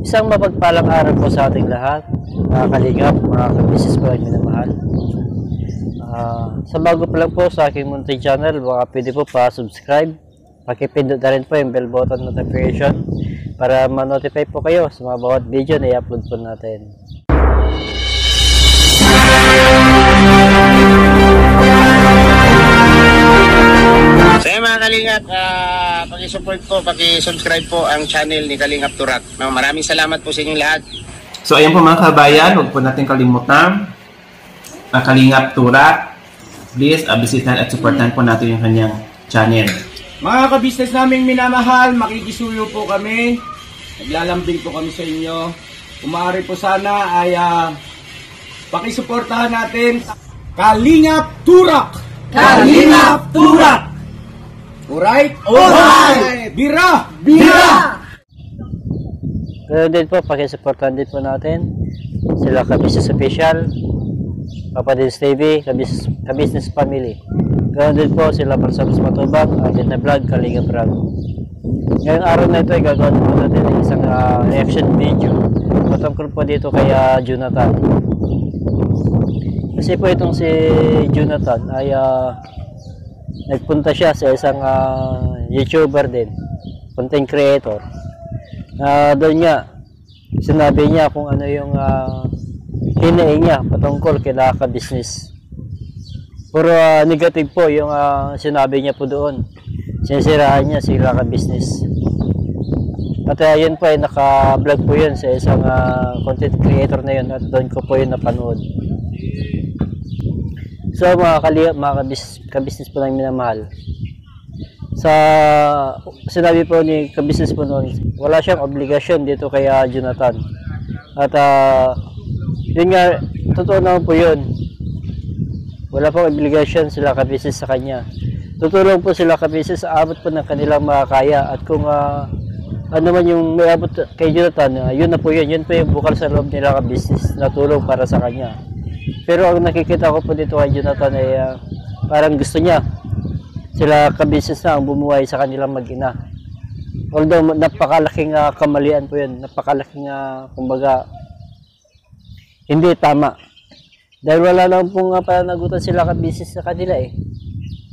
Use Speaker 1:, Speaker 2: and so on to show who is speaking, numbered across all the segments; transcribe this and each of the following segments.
Speaker 1: Isang mapagpalang araw po sa ating lahat, mga kalingap, mga kabisis ko ay minamahal. Sa bago pa lang po sa aking munting channel, baka pwede po pa-subscribe. Pakipindot na rin po yung bell button notification para ma-notify po kayo sa mga bawat video na i-upload po natin.
Speaker 2: So yun mga Kalingap, paki-support po, paki-subscribe po ang channel ni Kalingap Turak. Maraming salamat po sa inyong lahat.
Speaker 3: So ayan po mga kabayan, huwag po natin kalimutan ang Kalingap Turak. Please bisitahan at supportan po natin yung kanyang channel.
Speaker 4: Mga kabisnes naming minamahal, makikisuyo po kami. Naglalambing po kami sa inyo. Kung maaari po sana ay pakisuportahan natin Kalingap Turak! Kalingap Turak! Alright? Alright! Bira! Bira!
Speaker 1: Ganoon din po, pakisuportahan din po natin sila Kabusiness Official, Papadins TV, Kabusiness Family. Ganoon din po sila Parsabas Matubang, Agent na Vlog, Kalingap Vlog. Ngayong araw na ito ay gagawin po natin ng isang reaction video patungkol po dito kay Jonathan. Kasi po itong si Jonathan ay nagpunta siya sa isang YouTuber din, content creator. Doon nga, sinabi niya kung ano yung hinaing niya patungkol kay Kabusiness. Puro negative po yung sinabi niya po doon. Sinisiraan niya si Kabusiness. At yun po ay naka-vlog po yun sa isang content creator na yun at doon ko po yun napanood. So mga kabusiness po nang minamahal. Sa sinabi po ni Kabusiness po noon, wala siyang obligasyon dito kay Jonathan. At yun nga, totoo naman po yun. Wala pong obligasyon sila Kabusiness sa kanya. Tutulong po sila Kabusiness sa abot po ng kanilang makakaya. At kung ano man yung may abot kay Jonathan, yun na po yun. Yun po yung bukal sa loob nila Kabusiness na tulong para sa kanya. Pero ang nakikita ko po dito kay Jonathan ay parang gusto niya sila Kabusiness na ang bumuhay sa kanilang mag-ina. Although napakalaking kamalian po yun, napakalaking kumbaga hindi tama. Dahil wala lang pong pananagutan sila Kabusiness sa kanila eh.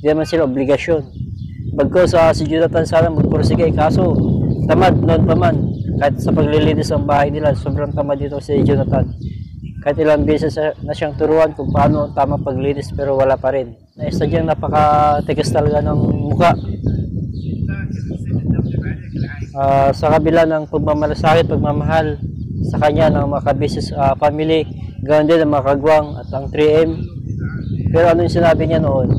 Speaker 1: Hindi naman sila obligasyon. Bagkos si Jonathan sana magpursige, kaso tamad noon pa man. Kahit sa paglilinis ng bahay nila, sobrang tamad dito si Jonathan. Kahit ilang beses na siyang turuan kung paano tamang paglinis pero wala pa rin. Sadyang napakatigas talaga ng muka. Sa kabila ng pagmamalasakit, pagmamahal sa kanya ng mga Kabusiness family, ganoon din ang mga kagwang at ang 3M. Pero ano yung sinabi niya noon?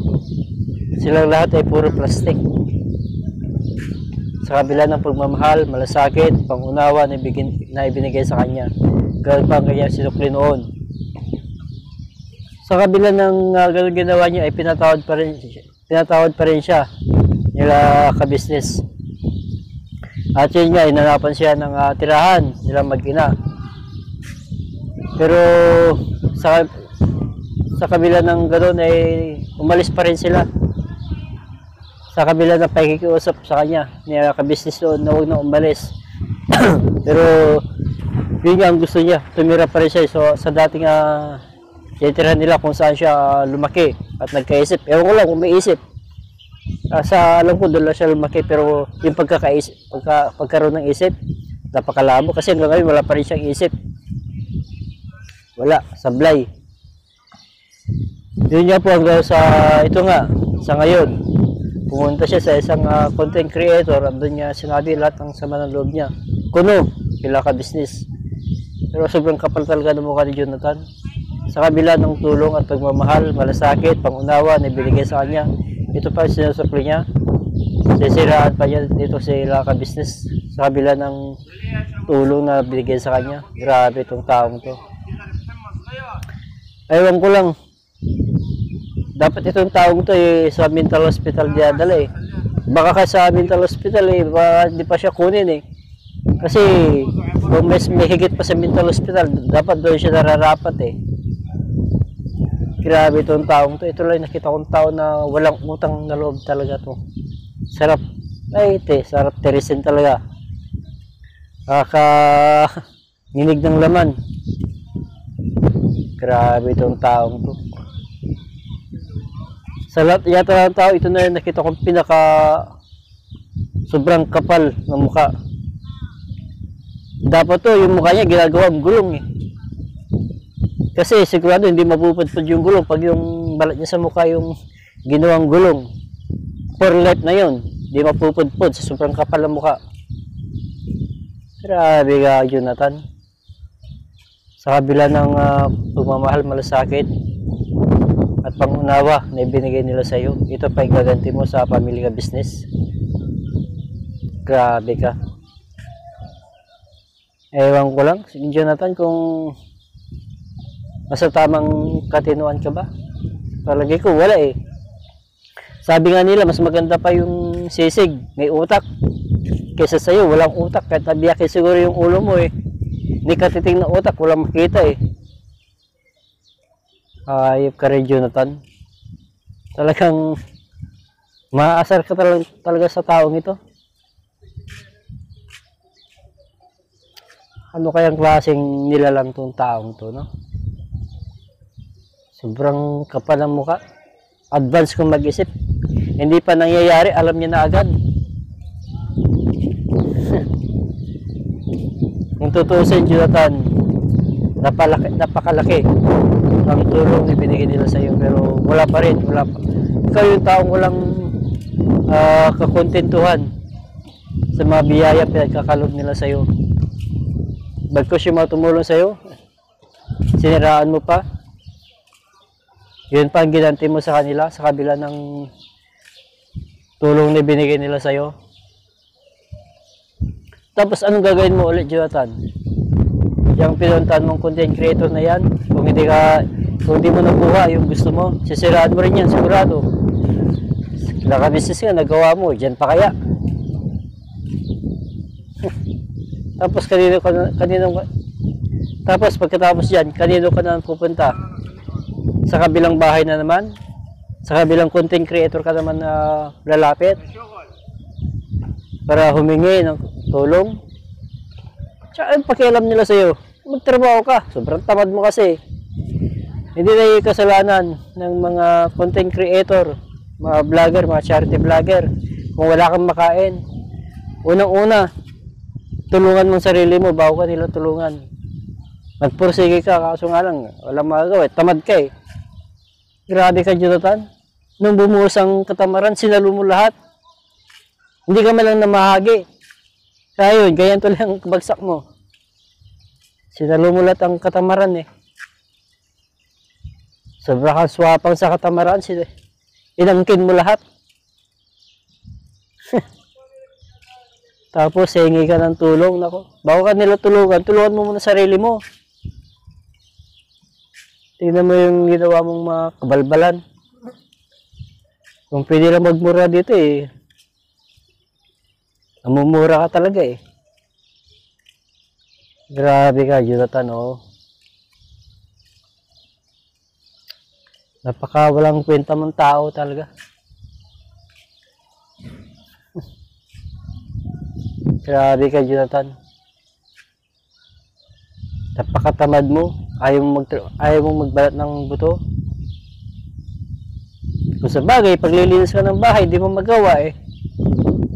Speaker 1: Silang lahat ay puro plastic. Sa kabila ng pagmamahal, malasakit, pangunawa na ibinigay sa kanya. Ganoon pa ang kanyang sinukli noon. Sa kabila ng ganoon ginawa niya ay pinatawad pa rin siya nila Kabusiness. At yun nga, inanapan siya ng tirahan nila mag-ina. Pero sa kabila ng ganoon ay umalis pa rin sila. Sa kabila ng pakikiusap sa kanya nila Kabusiness doon na huwag na umalis. Pero yun nga ang gusto niya, tumira pa rin siya. So sa dating titirahan nila kung saan siya lumaki at nagkaisip. Ewan ko lang kung may isip. Alam ko doon lang siya lumaki, pero yung pagkaroon ng isip, napakalabo. Kasi hanggang ngayon wala pa rin siyang isip. Wala, sablay. Yun nga po hanggang ito nga, sa ngayon. Pumunta siya sa isang content creator at doon niya sinabi lahat ng sama ng loob niya. Kuno, kila Kabusiness. Pero sobrang kapal talaga ng mukha ni Jonathan. Sa kabila ng tulong at pagmamahal, malasakit, pangunawa na ibinigay sa kanya, ito pa sinusukli niya. Sisiraan pa niya dito sila Kabusiness sa kabila ng tulong na binigay sa kanya. Grabe itong taong to. Ewan ko lang. Dapat itong taong to sa mental hospital dinadala eh. Baka sa mental hospital hindi pa siya kunin eh. Kasi kung may higit pa sa mental hospital, dapat doon siya nararapat eh. Grabe itong taong to. Ito lang nakita kong tao na walang utang na loob talaga to. Sarap. Ay, sarap tirisin talaga. nginig ng laman. Grabe itong taong to. Sa lahat yata ng tao, ito na yung nakita kong pinaka sobrang kapal ng mukha. Dapat to, yung mukha niya ginagawang gulong eh. Kasi sigurado hindi mapupudpud yung gulong pag yung balat niya sa mukha yung ginawang gulong. For life na yun, hindi mapupudpud sa sobrang kapal ng mukha. Grabe ka, Jonathan. Sa kabila ng pagmamahal, malasakit at pangunawa na ibinigay nila sa iyo, ito pa igaganti mo sa pamilya business. Grabe ka. Ewan ko lang, Jonathan, kung nasa tamang katinuan ka ba? Palagi ko, wala eh. Sabi nga nila, mas maganda pa yung sisig, may utak. Kaysa sa'yo, walang utak. Kahit nabiyakin siguro yung ulo mo eh. Hindi ka titing na utak, walang makita eh. Ayop ka rin, Jonathan. Talagang maaasar ka talaga sa taong ito. Ano kayang klaseng nilalang tong taong to, no? Sobrang kapal ng mukha. Advance kung mag-isip. Hindi pa nangyayari, alam niya na agad. Kung tutusin, Jonathan, napakalaki ang tulong ibinigay nila sa iyo, pero wala pa rin. Ikaw yung taong walang kakontentuhan sa mga biyaya pinagkakalog nila sa iyo. Bagkus yung mga tumulong sa iyo, siniraan mo pa. Yun pa ang ginanti mo sa kanila sa kabila ng tulong na binigay nila sa iyo. Tapos anong gagawin mo ulit, Jonathan? Yung pinuntahan mong content creator na yan, kung hindi mo nakuha yung gusto mo, sisiraan mo rin yan, sigurado. Nakabisis nga, nagawa mo, dyan pa kaya? Tapos tapos pagkatapos dyan, kanino ka na pupunta? Sa kabilang bahay na naman? Sa kabilang content creator ka naman na lalapit? Para humingi ng tulong? Tsaka yung pakialam nila sa'yo, magtrabaho ka. Sobrang tamad mo kasi. Hindi na yung kasalanan ng mga content creator, mga vlogger, mga charity vlogger. Kung wala kang makain, unang-una, tulungan mong sarili mo bago ka nila tulungan. Magpursige ka, kaso nga lang, walang magagawa. Tamad ka eh. Grabe ka, Jonathan. Nung bumuhos ang katamaran, sinalo mo lahat. Hindi ka man lang namahagi. Kaya yun, ganyan tuloy ang bagsak mo. Sinalo mo lahat ang katamaran eh. Sobra kang swapang sa katamaran, inangkin mo lahat. Tapos, hingi ka ng tulong. Nako, bago ka nila tulungan mo muna sarili mo. Tingnan mo yung ginawa mong mga kabalbalan. Kung pwede lang magmura dito eh, namumura ka talaga eh. Grabe ka, Jonathan, oh. Napaka walang kwenta mong tao talaga. Grabe ka, Jonathan. Napakatamad mo. Ayaw mong magbalat ng buto. Kung sa bagay, paglilinis ka ng bahay, di mo magawa eh.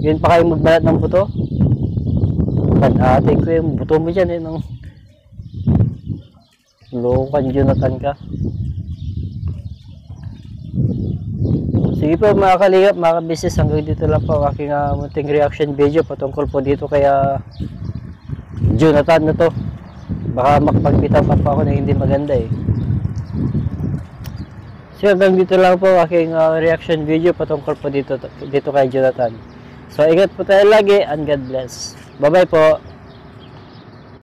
Speaker 1: Yun pa kayo magbalat ng buto? Pag-ate ko yung buto mo dyan eh. Lokan, Jonathan ka. Sige po mga kalingap, mga business, hanggang dito lang po ang aking munting reaction video patungkol po dito kaya Jonathan na to. Baka makapagpitaw pa po ako na hindi maganda eh. So hanggang dito lang po ang aking reaction video patungkol po dito kay Jonathan. So ingat po tayo lagi and God bless. Bye bye po.